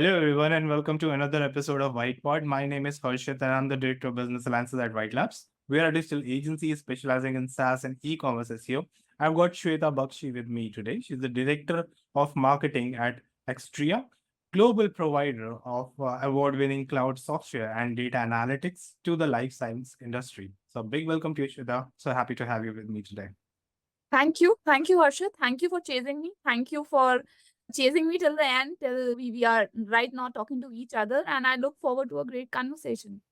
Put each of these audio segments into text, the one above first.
Hello, everyone, and welcome to another episode of Wytpod. My name is Harshit, and I'm the Director of Business Alliances at Wytlabs. We are a digital agency specializing in SaaS and e-commerce SEO. I've got Shveta Bakshi with me today. She's the Director of Marketing at Axtria, global provider of award-winning cloud software and data analytics to the life science industry. So, big welcome to you, Shveta. So happy to have you with me today. Thank you. Thank you, Harshit. Thank you for chasing me. Thank you for chasing me till the end, till we are right now talking to each other. And I look forward to a great conversation.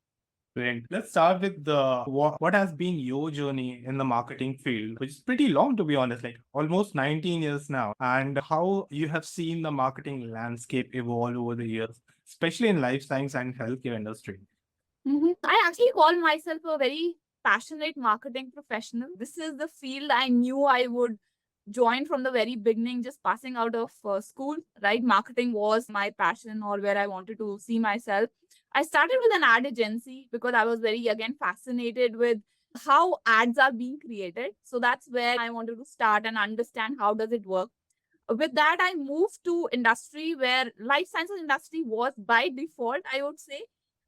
Great. Let's start with the what has been your journey in the marketing field, which is pretty long to be honest, like almost 19 years now, and how you have seen the marketing landscape evolve over the years, especially in life science and healthcare industry. I actually call myself a very passionate marketing professional. This is the field I knew I would join from the very beginning, just passing out of school, right? Marketing was my passion or where I wanted to see myself. I started with an ad agency because I was very, again, fascinated with how ads are being created. So that's where I wanted to start and understand how does it work. With that, I moved to industry where life sciences industry was by default, I would say.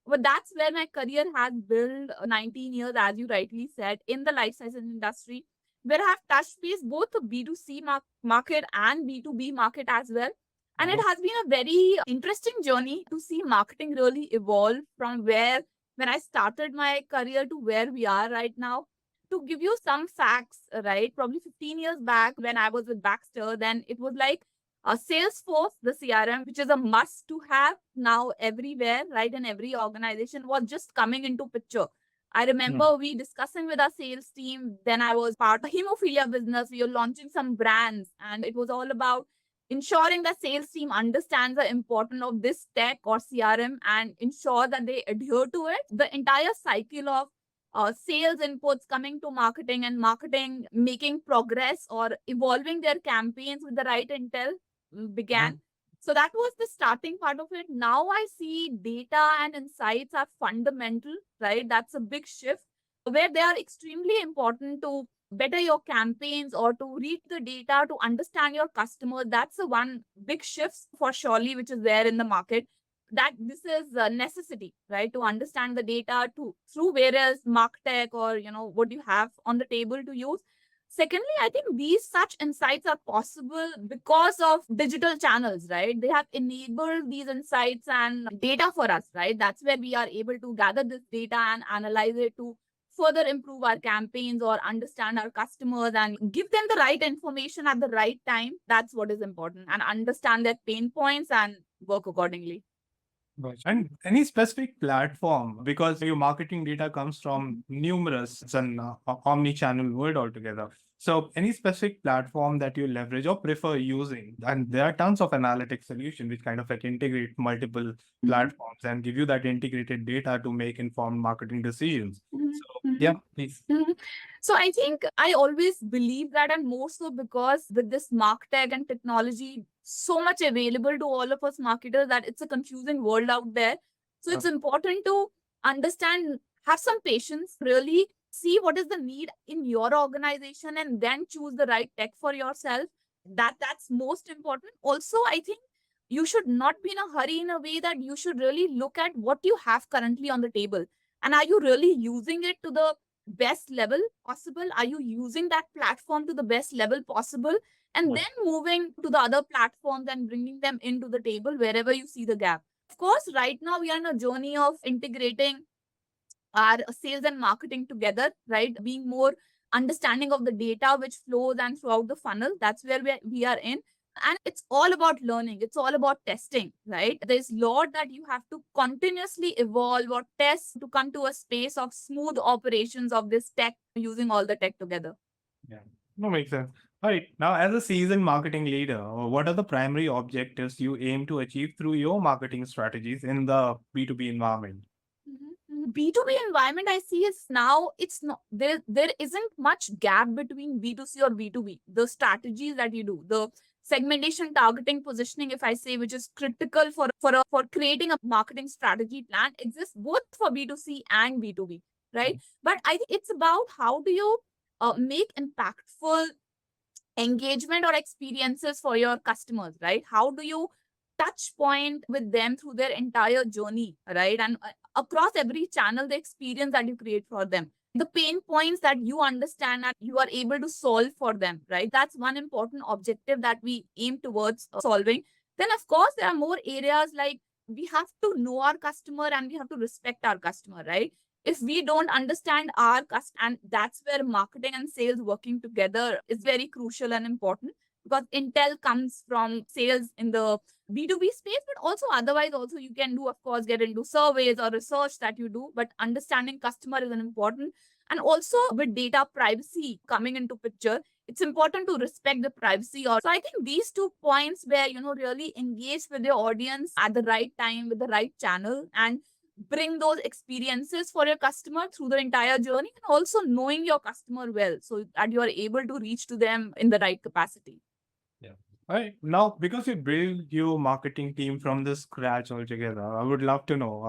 But that's where my career has built 19 years, as you rightly said, in the life sciences industry, where I have touched base both the B2C market and B2B market as well. And it Wow. has been a very interesting journey to see marketing really evolve from where when I started my career to where we are right now. To give you some facts, right? Probably 15 years back when I was with Baxter, then it was like Salesforce, the CRM, which is a must to have now everywhere, right? In every organization was just coming into picture. I Hmm. remember we discussing with our sales team. Then I was part of hemophilia business. We were launching some brands, and it was all about ensuring the sales team understands the importance of this tech or CRM and ensure that they adhere to it. The entire cycle of sales inputs coming to marketing and marketing making progress or evolving their campaigns with the right intel Hmm. began. So that was the starting part of it. Now I see data and insights are fundamental, right? That's a big shift where they are extremely important to better your campaigns or to read the data to understand your customers. That's the one big shift for surely which is there in the market, that this is a necessity, right? To understand the data to through various martech or what you have on the table to use. Secondly, I think these such insights are possible because of digital channels, right? They have enabled these insights and data for us, right? That's where we are able to gather this data and analyze it to further improve our campaigns or understand our customers and give them the right information at the right time. That's what is important, and understand their pain points and work accordingly. Right. And any specific platform, because your marketing data comes from numerous, it's an omni-channel world altogether. So any specific platform that you leverage or prefer using, and there are tons of analytic solutions which kind of like integrate multiple Mhm. platforms and give you that integrated data to make informed marketing decisions. Mhm. So yeah, Mhm. please. Mhm. So I think I always believe that, and more so because with this martech and technology so much available to all of us marketers, that it's a confusing world out there. So Uh, it's important to understand, have some patience, really see what is the need in your organization, and then choose the right tech for yourself. That's most important. Also, I think you should not be in a hurry, in a way that you should really look at what you have currently on the table, and are you really using it to the best level possible? Are you using that platform to the best level possible? And right. then moving to the other platforms and bringing them into the table wherever you see the gap. Of course, right now we are in a journey of integrating our sales and marketing together, right? Being more understanding of the data which flows and throughout the funnel. That's where we are in. And it's all about learning. It's all about testing, right? There's a lot that you have to continuously evolve or test to come to a space of smooth operations of this tech, using all the tech together. Yeah, no, makes sense. All right. Now, as a seasoned marketing leader, what are the primary objectives you aim to achieve through your marketing strategies in the B2B environment? B2B environment I see is now it's not there isn't much gap between B2C or B2B. The strategies that you do, the segmentation, targeting, positioning, if I say, which is critical for creating a marketing strategy plan, exists both for B2C and B2B, right? But I think it's about how do you make impactful engagement or experiences for your customers, right? How do you touch point with them through their entire journey, right? And across every channel, the experience that you create for them, the pain points that you understand and you are able to solve for them, right? That's one important objective that we aim towards solving. Then, of course, there are more areas like we have to know our customer and we have to respect our customer, right? If we don't understand our customer, and that's where marketing and sales working together is very crucial and important, because intel comes from sales in the B2B space, but also otherwise also you can do, of course, get into surveys or research that you do, but understanding customer is an important. And also with data privacy coming into picture, it's important to respect the privacy. Or so I think these 2 points where, really engage with your audience at the right time with the right channel and bring those experiences for your customer through the entire journey, and also knowing your customer well so that you are able to reach to them in the right capacity. Yeah. All right. Now, because you build your marketing team from the scratch altogether, I would love to know,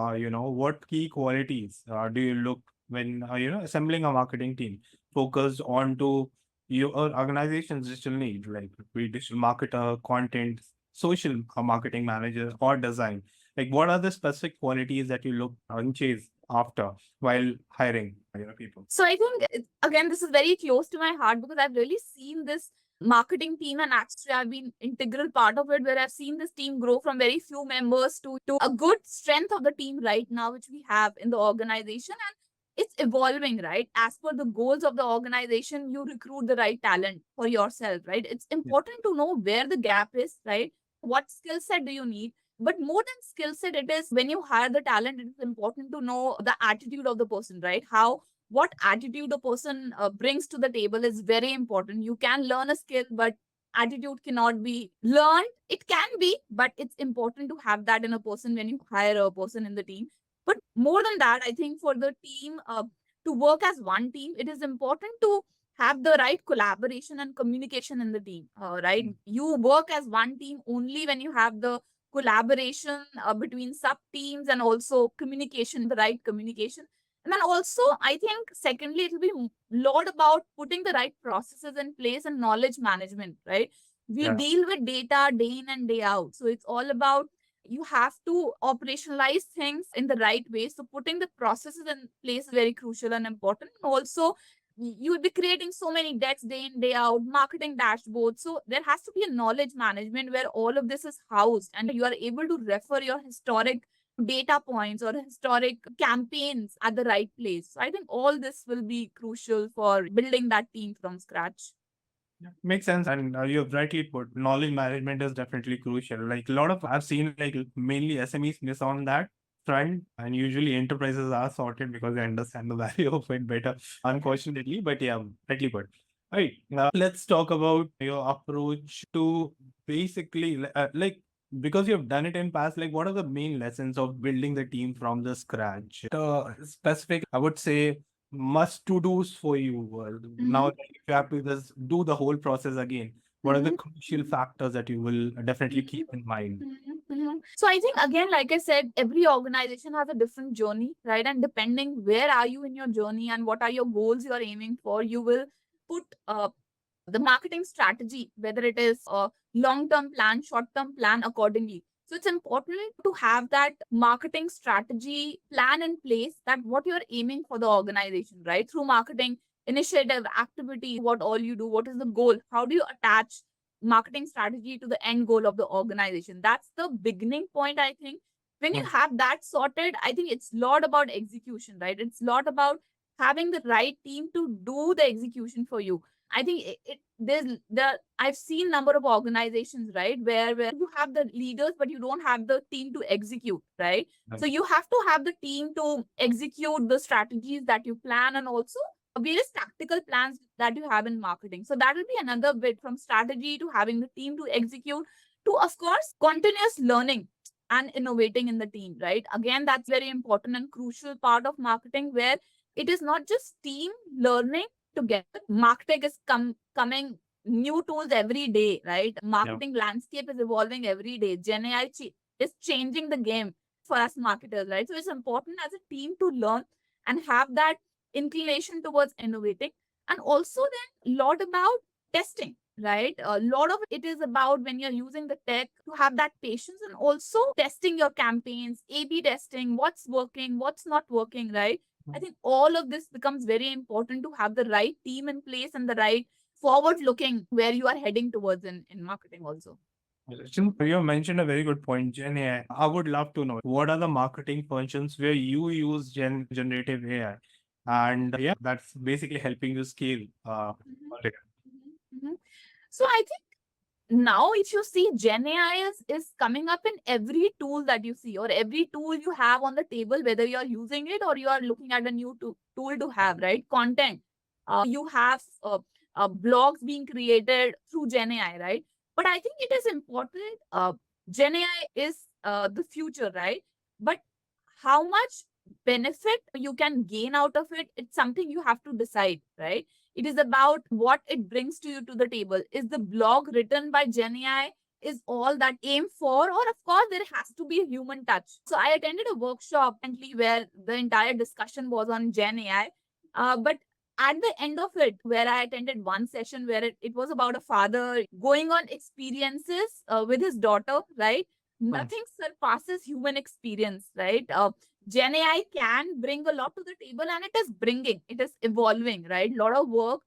what key qualities do you look when, assembling a marketing team focused on to your organization's digital need, like be it digital marketer, content, social marketing manager, or design? Like, what are the specific qualities that you look and chase after while hiring, people? So I think, again, this is very close to my heart because I've really seen this marketing team and Axtria. I've been integral part of it, where I've seen this team grow from very few members to a good strength of the team right now, which we have in the organization. And it's evolving, right? As per the goals of the organization, you recruit the right talent for yourself, right? It's Yeah. important to know where the gap is, right? What skill set do you need? But more than skill set, it is when you hire the talent, it is important to know the attitude of the person, right? What attitude a person brings to the table is very important. You can learn a skill, but attitude cannot be learned. It can be, but it's important to have that in a person when you hire a person in the team. But more than that, I think for the team to work as one team, it is important to have the right collaboration and communication in the team, right? You work as one team only when you have the collaboration between sub teams, and also communication, the right communication. And then also, I think, secondly, it will be a lot about putting the right processes in place and knowledge management, right? We Yeah. deal with data day in and day out. So it's all about you have to operationalize things in the right way. So putting the processes in place is very crucial and important. Also, you will be creating so many decks day in, day out, marketing dashboards. So there has to be a knowledge management where all of this is housed and you are able to refer your historic data points or historic campaigns at the right place. So I think all this will be crucial for building that team from scratch. Yeah, makes sense. And you have rightly put, knowledge management is definitely crucial. Like a lot of, I've seen like mainly SMEs miss on that front, and usually enterprises are sorted because they understand the value of it better, unfortunately. But yeah, rightly put. All right, let's talk about your approach to basically like, because you've done it in past, like what are the main lessons of building the team from the scratch? Specific, I would say, must to do's for you. Now, Mhm. like, if you have to just do the whole process again, what are the Mhm. crucial factors that you will definitely keep in mind? So I think, again, like I said, every organization has a different journey, right? And depending where are you in your journey and what are your goals you are aiming for, you will put the marketing strategy, whether it is a long-term plan, short-term plan, accordingly. So it's important to have that marketing strategy plan in place, that what you're aiming for the organization, right? Through marketing initiative, activity, what all you do, what is the goal, how do you attach marketing strategy to the end goal of the organization. That's the beginning point, I think. When you Mm. have that sorted, I think it's a lot about execution, right? It's a lot about having the right team to do the execution for you. I think there's the I've seen number of organizations, right, where you have the leaders but you don't have the team to execute, right? So Right. you have to have the team to execute the strategies that you plan, and also various tactical plans that you have in marketing. So that will be another bit, from strategy to having the team to execute to, of course, continuous learning and innovating in the team, right? Again, that's very important and crucial part of marketing, where it is not just team learning together. Marketing is coming new tools every day, right? Yeah. Marketing landscape is evolving every day. Gen AI is changing the game for us marketers, right? So it's important as a team to learn and have that inclination towards innovating. And also then a lot about testing. right? A lot of it is about when you're using the tech to have that patience and also testing your campaigns, A/B testing, what's working, what's not working, right? I think all of this becomes very important to have the right team in place and the right forward looking where you are heading towards in marketing also. Since you mentioned a very good point, Gen AI. I would love to know what are the marketing functions where you use generative AI, and yeah, that's basically helping you scale. Mhm, Marketing. mhm. So I think now if you see Gen AI is coming up in every tool that you see or every tool you have on the table, whether you're using it or you are looking at a new tool to have, right? Content. You have blogs being created through Gen AI, right? But I think it is important. Gen AI is the future, right? But how much benefit you can gain out of it, it's something you have to decide, right? It is about what it brings to you to the table. Is the blog written by Gen AI is all that aim for, or of course there has to be a human touch. So I attended a workshop recently where the entire discussion was on Gen AI, but at the end of it, where I attended one session where it was about a father going on experiences with his daughter, right? Hmm. Nothing surpasses human experience, right? Gen AI can bring a lot to the table and it is bringing, it is evolving, right? A lot of work.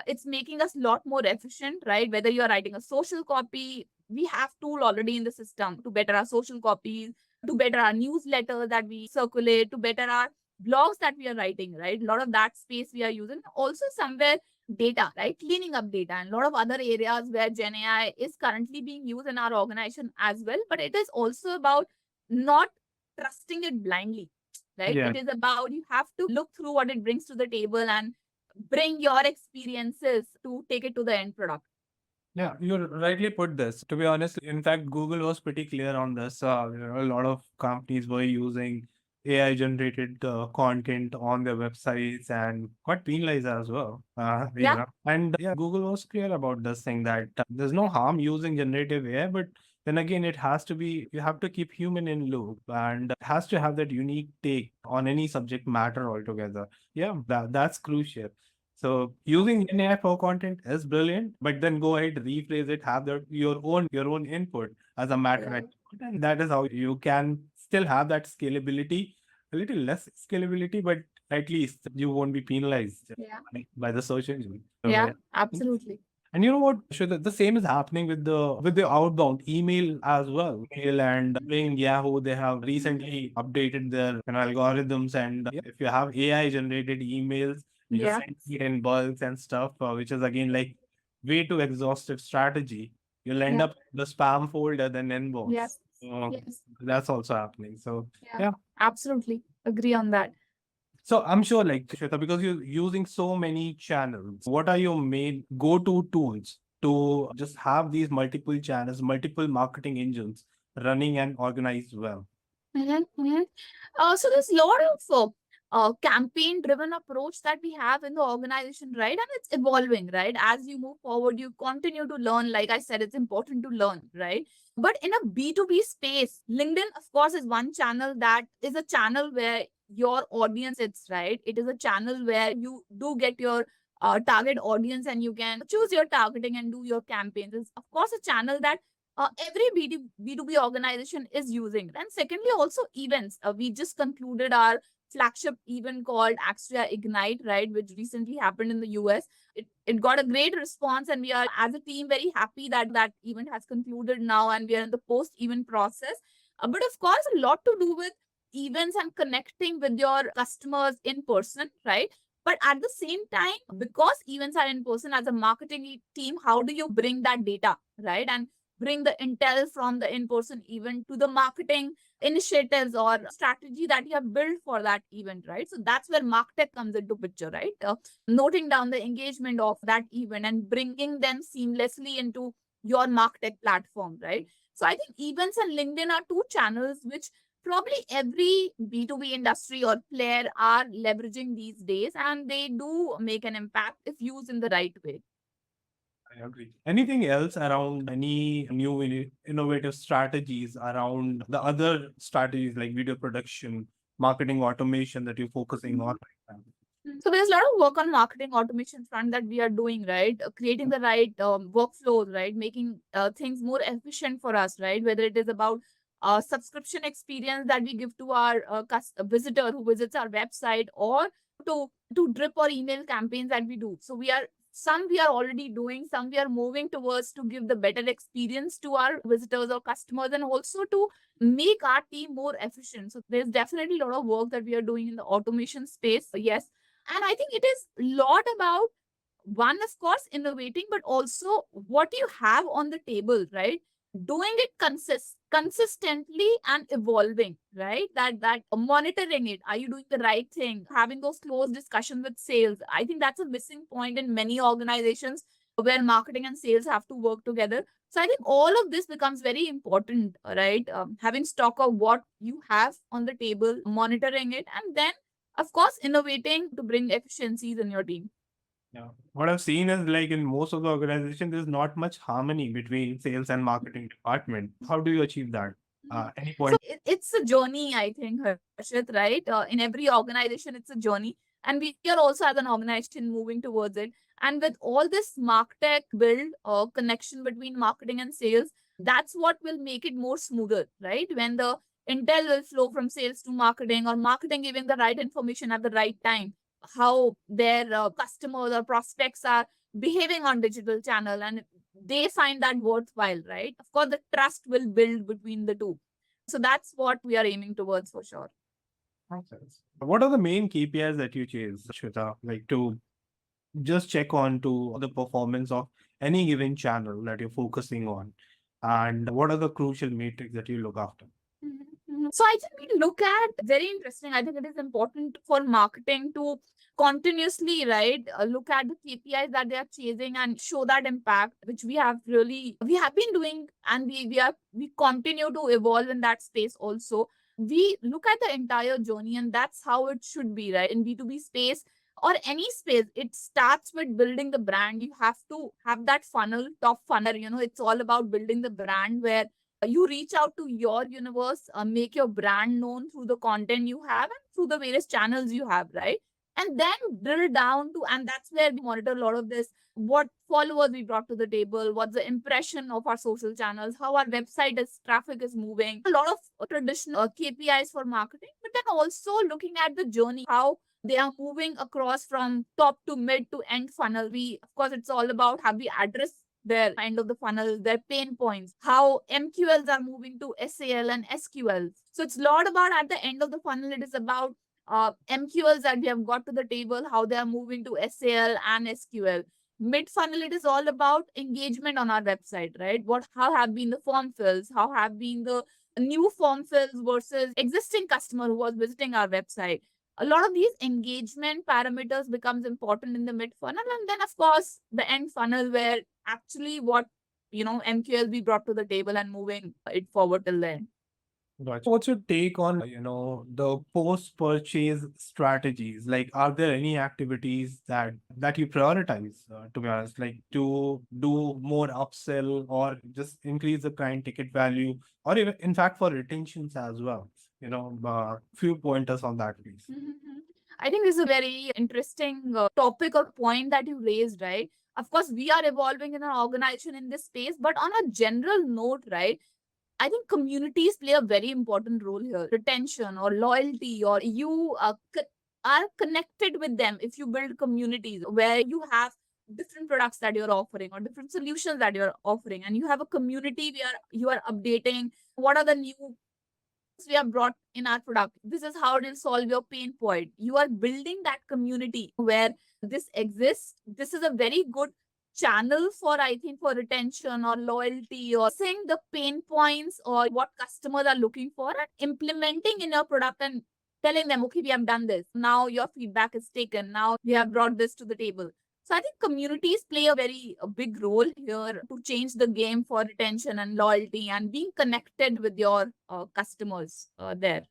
It's making us a lot more efficient, right? Whether you're writing a social copy, we have tool already in the system to better our social copies, to better our newsletters that we circulate, to better our blogs that we are writing, right? A lot of that space we are using. Also somewhere data, right? Cleaning up data and a lot of other areas where Gen AI is currently being used in our organization as well. But it is also about not trusting it blindly, right? Yeah, It is about you have to look through what it brings to the table and bring your experiences to take it to the end product. yeah, you rightly put this. To be honest, in fact, Google was pretty clear on this. A lot of companies were using AI generated content on their websites and got penalized as well. Yeah. And yeah, Google was clear about this thing that there's no harm using generative AI, but then again, it has to be, you have to keep human in loop and it has to have that unique take on any subject matter altogether. Yeah, that's crucial. So using AI for content is brilliant, but then go ahead, rephrase it, have your own input as a matter of Yeah. fact. And that is how you can still have that scalability, a little less scalability, but at least you won't be penalized Yeah. by the search engine. So Yeah. yeah. Absolutely. And you know what? Shweta, the same is happening with the outbound email as well. Mail and Bing, Yahoo, they have recently updated their algorithms. And if you have AI generated emails, you Yeah. send it in bulks and stuff, which is again like way too exhaustive strategy. You'll end Yeah. up in the spam folder than inbox. Yes. So Yes. that's also happening. So Yeah. yeah. Absolutely. Agree on that. So I'm sure, like Shweta, because you're using so many channels, what are your main go-to tools to just have these multiple channels, multiple marketing engines running and organized well? So there's a lot of campaign driven approach that we have in the organization, right? And it's evolving, right? As you move forward, you continue to learn. Like I said, it's important to learn, right? But in a B2B space, LinkedIn, of course, is one channel that is a channel where your audience sits, right? It is a channel where you do get your target audience and you can choose your targeting and do your campaigns. It's, of course, a channel that every B2B organization is using. And secondly, also events. We just concluded our flagship event called Axtria Ignite, right, which recently happened in the US. It got a great response, and we are, as a team, very happy that that event has concluded now and we are in the post event process. But of course, a lot to do with events and connecting with your customers in person, right? But at the same time, because events are in person, as a marketing team, how do you bring that data, right? And bring the intel from the in-person event to the marketing initiatives or strategy that you have built for that event, right? So that's where martech comes into picture, right? Noting down the engagement of that event and bringing them seamlessly into your martech platform, right? So I think events and LinkedIn are two channels which probably every B2B industry or player are leveraging these days, and they do make an impact if used in the right way. I agree. Anything else around any new innovative strategies around the other strategies like video production, marketing automation that you're focusing on right now? So there's a lot of work on marketing automation front that we are doing, right? Creating the right workflows, right? Making things more efficient for us, right? Whether it is about subscription experience that we give to our visitor who visits our website, or to drip or email campaigns that we do. So we are already doing, some we are moving towards to give the better experience to our visitors or customers, and also to make our team more efficient. So there's definitely a lot of work that we are doing in the automation space. Yes. And I think it is a lot about, one, of course, innovating, but also what you have on the table, right? Doing it consistently and evolving, right? That monitoring it. Are you doing the right thing? Having those close discussions with sales. I think that's a missing point in many organizations where marketing and sales have to work together. So I think all of this becomes very important, right? Having stock of what you have on the table, monitoring it, and then of course innovating to bring efficiencies in your team. Yeah. What I've seen is like in most of the organization, there's not much harmony between sales and marketing department. How do you achieve that? Any So point? it's a journey, I think, Harshit, right? In every organization, it's a journey. And we are also as an organization moving towards it. And with all this martech build or connection between marketing and sales, that's what will make it more smoother, right? When the intel will flow from sales to marketing, or marketing giving the right information at the right time, how their customers or prospects are behaving on digital channel, and they find that worthwhile, right? Of course, the trust will build between the two. So that's what we are aiming towards for sure. Process. What are the main KPIs that you chase, Shweta? Like to just check on to the performance of any given channel that you're focusing on, and what are the crucial metrics that you look after? So I think we look at, very interesting. I think it is important for marketing to continuously, right, look at the KPIs that they are chasing and show that impact, which we have been doing, and we continue to evolve in that space also. We look at the entire journey, and that's how it should be, right? In B2B space or any space, it starts with building the brand. You have to have that funnel, top funnel. It's all about building the brand, where you reach out to your universe, make your brand known through the content you have and through the various channels you have, right? And then drill down to, and that's where we monitor a lot of this. What followers we brought to the table, what's the impression of our social channels, how our website is traffic is moving. A lot of traditional KPIs for marketing, but then also looking at the journey, how they are moving across from top to mid to end funnel. Of course, it's all about how we address their end of the funnel, their pain points, how MQLs are moving to SAL and SQL. So it's a lot about, at the end of the funnel, it is about MQLs that we have got to the table, how they are moving to SAL and SQL. Mid funnel, it is all about engagement on our website, right? How have been the form fills? How have been the new form fills versus existing customer who was visiting our website? A lot of these engagement parameters becomes important in the mid funnel, and then of course the end funnel, where actually what MQL we brought to the table and moving it forward till then. Gotcha. What's your take on, the post-purchase strategies? Like, are there any activities that you prioritize, to be honest, like to do more upsell or just increase the client ticket value, or even, in fact, for retentions as well? Few pointers on that, please. I think this is a very interesting topic or point that you raised, right? Of course, we are evolving in an organization in this space, but on a general note, right? I think communities play a very important role here. Retention or loyalty, or you are connected with them if you build communities where you have different products that you're offering or different solutions that you're offering, and you have a community where you are updating what are the new we have brought in our product. This is how it will solve your pain point. You are building that community where this exists. This is a very good channel for, I think, for retention or loyalty, or seeing the pain points or what customers are looking for and implementing in your product, and telling them, okay, we have done this. Now your feedback is taken. Now we have brought this to the table. So I think communities play a big role here to change the game for retention and loyalty and being connected with your customers there.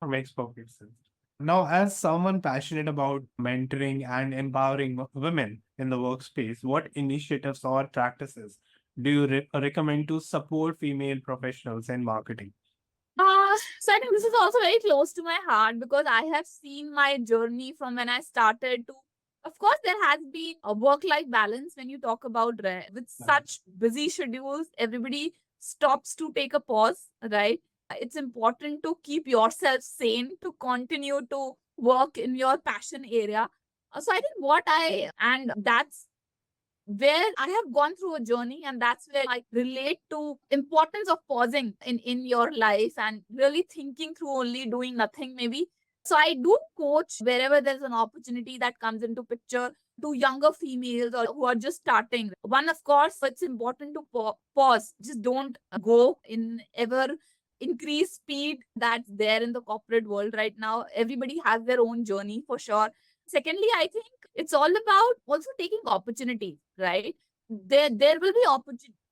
Makes perfect sense. Now, as someone passionate about mentoring and empowering women in the workspace, what initiatives or practices do you recommend to support female professionals in marketing? So I think this is also very close to my heart because I have seen my journey from when I started to. Of course, there has been a work-life balance when you talk about with such busy schedules, everybody stops to take a pause, right? It's important to keep yourself sane to continue to work in your passion area. So I think and that's where I have gone through a journey, and that's where I relate to importance of pausing in your life and really thinking through only doing nothing maybe. So I do coach wherever there's an opportunity that comes into picture to younger females or who are just starting. One, of course, it's important to pause. Just don't go in ever increased speed that's there in the corporate world right now. Everybody has their own journey for sure. Secondly, I think it's all about also taking opportunities, right? There will be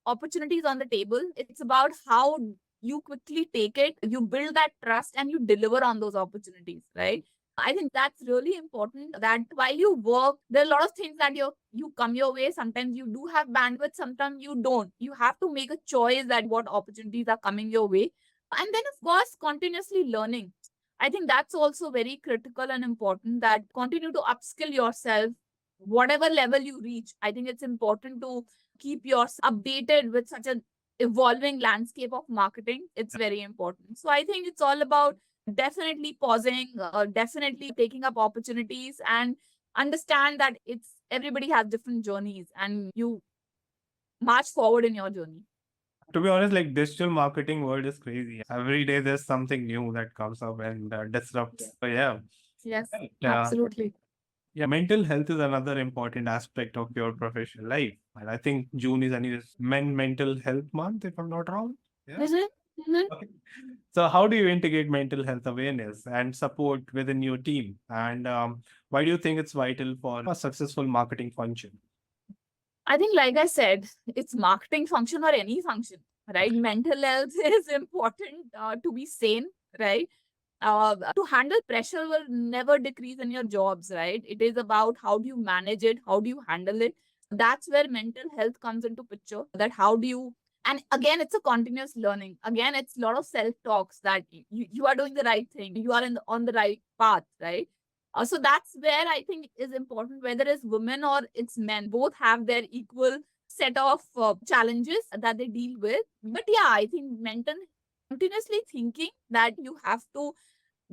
opportunities on the table. It's about how you quickly take it, you build that trust, and you deliver on those opportunities, right? I think that's really important that while you work, there are a lot of things that you come your way. Sometimes you do have bandwidth, sometimes you don't. You have to make a choice that what opportunities are coming your way. And then, of course, continuously learning. I think that's also very critical and important that continue to upskill yourself, whatever level you reach. I think it's important to keep yourself updated with such an evolving landscape of marketing. It's very important. So I think it's all about definitely pausing, definitely taking up opportunities and understand that it's everybody has different journeys and you march forward in your journey. To be honest, like digital marketing world is crazy. Every day there's something new that comes up and disrupts. So yeah. Yes, Right. absolutely. Yeah, mental health is another important aspect of your professional life. And I think June is anyways mental health month, if I'm not wrong. Yeah. Okay. So how do you integrate mental health awareness and support within your team? And why do you think it's vital for a successful marketing function? I think, like I said, it's marketing function or any function, right? Mental health is important to be sane, right? To handle pressure will never decrease in your jobs, right? It is about how do you manage it, how do you handle it. That's where mental health comes into picture. That how do you, and again, it's a continuous learning. Again, it's a lot of self talks that you are doing the right thing, you are on the right path, right? So that's where I think is important, whether it's women or it's men, both have their equal set of challenges that they deal with. But yeah, I think mental continuously thinking that you have to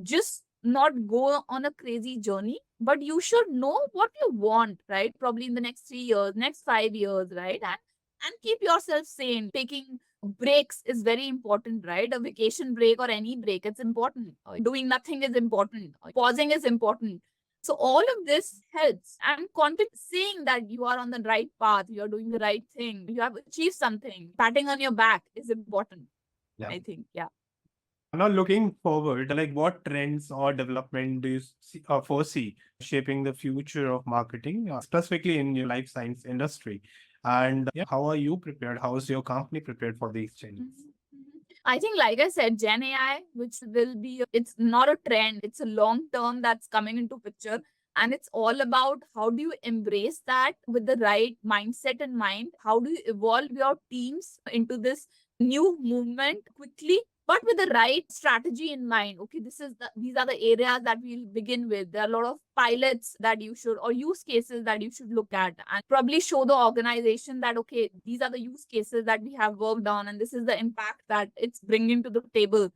just not go on a crazy journey, but you should know what you want, right? Probably in the next 3 years, next 5 years, right? And keep yourself sane. Taking breaks is very important, right? A vacation break or any break, it's important. Doing nothing is important. Pausing is important. So all of this helps and content saying that you are on the right path, you are doing the right thing, you have achieved something. Patting on your back is important. Yeah. I think, yeah. Now, looking forward, like what trends or development do you foresee shaping the future of marketing, specifically in your life science industry? And yeah, how are you prepared? How is your company prepared for these changes? I think, like I said, Gen AI, which will be, it's not a trend, it's a long term that's coming into picture. And it's all about how do you embrace that with the right mindset in mind? How do you evolve your teams into this new movement quickly, but with the right strategy in mind? Okay, these are the areas that we'll begin with. There are a lot of pilots that you should, or use cases that you should look at and probably show the organization that, okay, these are the use cases that we have worked on and this is the impact that it's bringing to the table.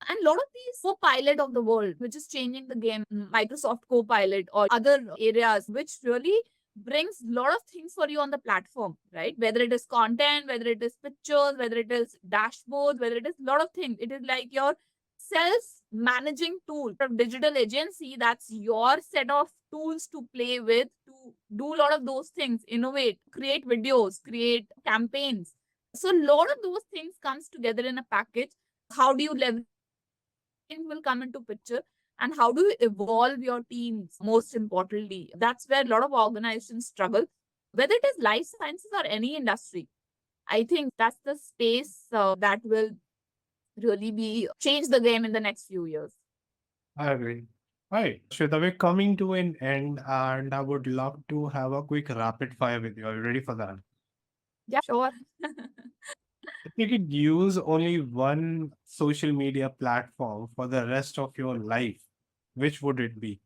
And a lot of these co-pilot of the world, which is changing the game, Microsoft Copilot or other areas, which really brings a lot of things for you on the platform, right? Whether it is content, whether it is pictures, whether it is dashboards, whether it is a lot of things. It is like your self-managing tool from digital agency. That's your set of tools to play with to do a lot of those things, innovate, create videos, create campaigns. So a lot of those things comes together in a package. How do you leverage will come into picture and how do you evolve your teams most importantly? That's where a lot of organizations struggle, whether it is life sciences or any industry. I think that's the space that will really be change the game in the next few years. I agree. Right. Shweta, we're coming to an end and I would love to have a quick rapid fire with you. Are you ready for that? Yeah, sure. If you could use only one social media platform for the rest of your life, which would it be?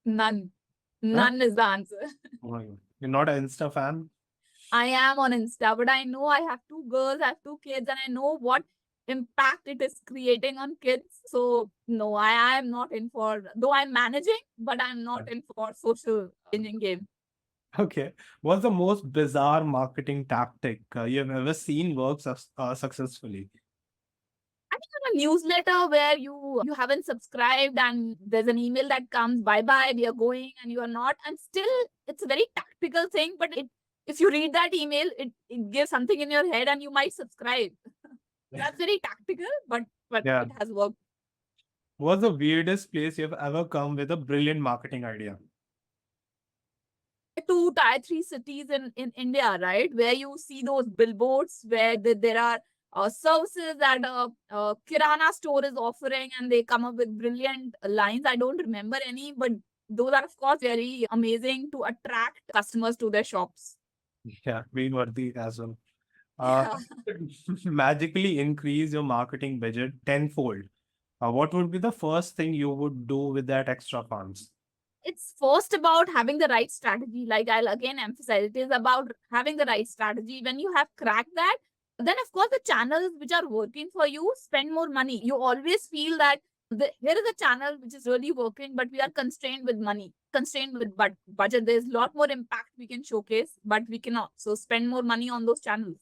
None. Huh? None is the answer. Oh my God. You're not an Insta fan? I am on Insta, but I know I have two girls, I have two kids, and I know what impact it is creating on kids. So no, I am not in for, though I'm managing, but I'm not in for social changing game. Okay. What's the most bizarre marketing tactic you've ever seen work successfully? I think on a newsletter where you haven't subscribed and there's an email that comes, bye bye, we are going, and you are not, and still it's a very tactical thing, but it, if you read that email, it gives something in your head and you might subscribe. That's very tactical, but Yeah. it has worked. What's the weirdest place you've ever come with a brilliant marketing idea? To tier three cities in India, right? Where you see those billboards where there are services that a Kirana store is offering and they come up with brilliant lines. I don't remember any, but those are, of course, very amazing to attract customers to their shops. Yeah, green worthy as well. Uh, Yeah. magically increase your marketing budget tenfold. What would be the first thing you would do with that extra funds? It's first about having the right strategy. Like I'll again emphasize, it is about having the right strategy. When you have cracked that, then of course the channels which are working for you spend more money. You always feel that here is a channel which is really working, but we are constrained with money, constrained with budget. There's a lot more impact we can showcase, but we cannot. So spend more money on those channels.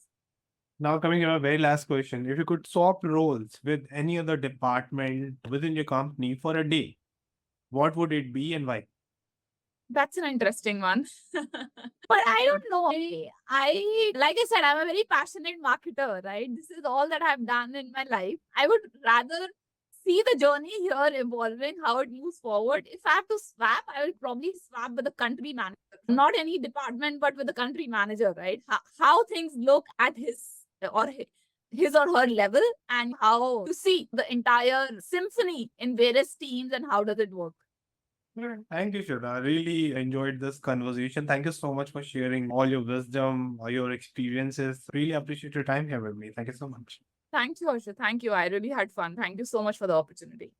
Now, coming to our very last question. If you could swap roles with any other department within your company for a day, what would it be and why? That's an interesting one. But I don't know. I, like I said, I'm a very passionate marketer, right? This is all that I've done in my life. I would rather see the journey here evolving, how it moves forward. If I have to swap, I will probably swap with the country manager. Not any department, but with the country manager, right? How things look at his or her level, and how to see the entire symphony in various teams and how does it work. Yeah. Thank you, Shweta. I really enjoyed this conversation. Thank you so much for sharing all your wisdom, your experiences. Really appreciate your time here with me. Thank you so much. Thank you, Harsha. Thank you. I really had fun. Thank you so much for the opportunity.